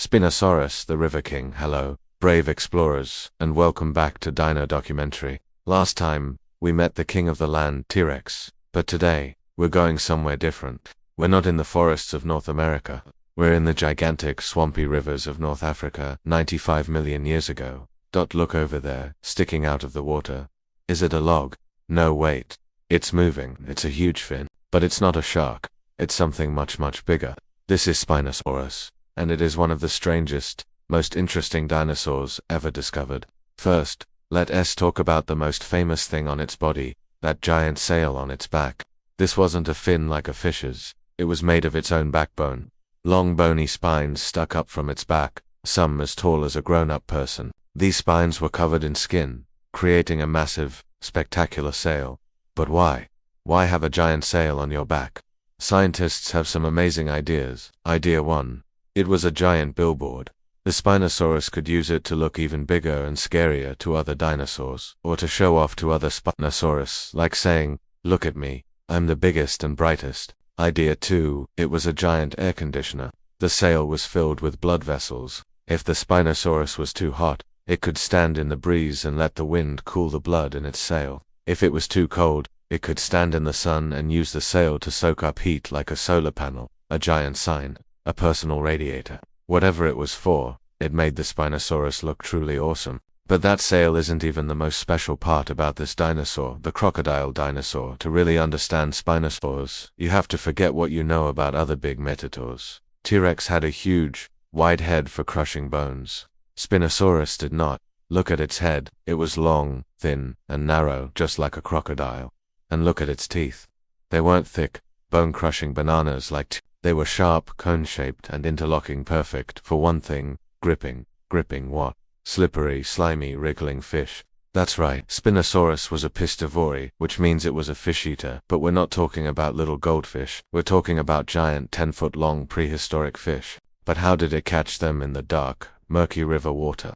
Spinosaurus, the River King. Hello, brave explorers, and welcome back to Dino-Documentary. Last time, we met the king of the land, T-Rex, but today, we're going somewhere different. We're not in the forests of North America. We're in the gigantic, swampy rivers of North Africa, 95 million years ago. Look over there, sticking out of the water. Is it a log? No, wait. It's moving. It's a huge fin. But it's not a shark. It's something much, much bigger. This is Spinosaurus, and it is one of the strangest, most interesting dinosaurs ever discovered. First, let us talk about the most famous thing on its body, that giant sail on its back. This wasn't a fin like a fish's. It was made of its own backbone. Long bony spines stuck up from its back, some as tall as a grown-up person. These spines were covered in skin, creating a massive, spectacular sail. But why? Why have a giant sail on your back? Scientists have some amazing ideas. Idea 1. It was a giant billboard. The Spinosaurus could use it to look even bigger and scarier to other dinosaurs, or to show off to other Spinosaurus, like saying, "Look at me, I'm the biggest and brightest." Idea 2. It was a giant air conditioner. The sail was filled with blood vessels. If the Spinosaurus was too hot, it could stand in the breeze and let the wind cool the blood in its sail. If it was too cold, it could stand in the sun and use the sail to soak up heat like a solar panel, a giant sign, a personal radiator. Whatever it was for, it made the Spinosaurus look truly awesome. But that sail isn't even the most special part about this dinosaur, the crocodile dinosaur. To really understand Spinosaurus, you have to forget what you know about other big metators. T-Rex had a huge, wide head for crushing bones. Spinosaurus did not. Look at its head. It was long, thin, and narrow, just like a crocodile. And look at its teeth. They weren't thick, bone-crushing bananas like they were sharp, cone-shaped, and interlocking, perfect for one thing, gripping. Gripping what? Slippery, slimy, wriggling fish. That's right, Spinosaurus was a piscivore, which means it was a fish-eater, but we're not talking about little goldfish. We're talking about giant 10-foot-long prehistoric fish. But how did it catch them in the dark, murky river water?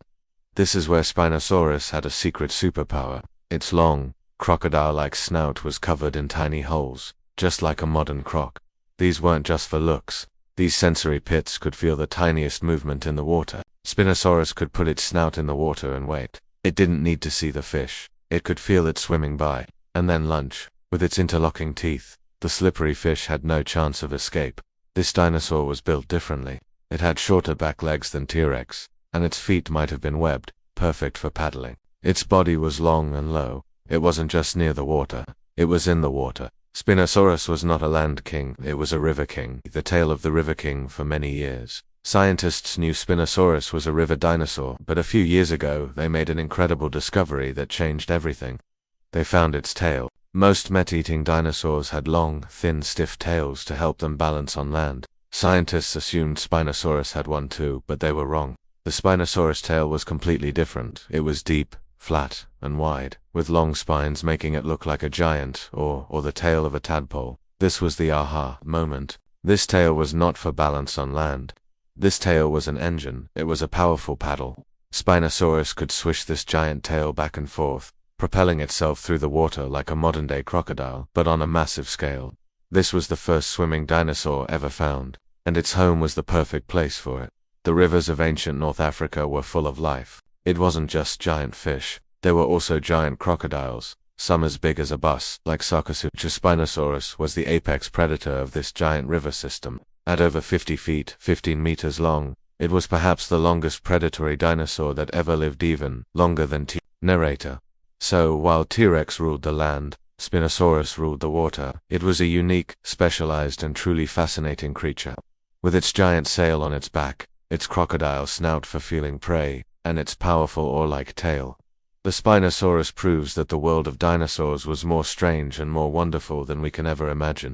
This is where Spinosaurus had a secret superpower. Its long, crocodile-like snout was covered in tiny holes, just like a modern croc. These weren't just for looks. These sensory pits could feel the tiniest movement in the water. Spinosaurus could put its snout in the water and wait. It didn't need to see the fish. It could feel it swimming by, and then lunge. With its interlocking teeth, the slippery fish had no chance of escape. This dinosaur was built differently. It had shorter back legs than T-Rex, and its feet might have been webbed, perfect for paddling. Its body was long and low. It wasn't just near the water. It was in the water. Spinosaurus was not a land king, it was a river king, the tale of the river king for many years. Scientists knew Spinosaurus was a river dinosaur, but a few years ago they made an incredible discovery that changed everything. They found its tail. Most meat-eating dinosaurs had long, thin, stiff tails to help them balance on land. Scientists assumed Spinosaurus had one too, but they were wrong. The Spinosaurus tail was completely different. It was deep, flat, and wide, with long spines making it look like a giant, or the tail of a tadpole. This was the aha moment. This tail was not for balance on land. This tail was an engine. It was a powerful paddle. Spinosaurus could swish this giant tail back and forth, propelling itself through the water like a modern-day crocodile, but on a massive scale. This was the first swimming dinosaur ever found, and its home was the perfect place for it. The rivers of ancient North Africa were full of life. It wasn't just giant fish. There were also giant crocodiles, some as big as a bus, like Sarcosuchus. Spinosaurus was the apex predator of this giant river system. At over 50 feet, 15 meters long, it was perhaps the longest predatory dinosaur that ever lived, even longer than Narrator. So, while T-Rex ruled the land, Spinosaurus ruled the water. It was a unique, specialized, and truly fascinating creature. With its giant sail on its back, its crocodile snout for feeling prey, and its powerful oar-like tail, the Spinosaurus proves that the world of dinosaurs was more strange and more wonderful than we can ever imagine.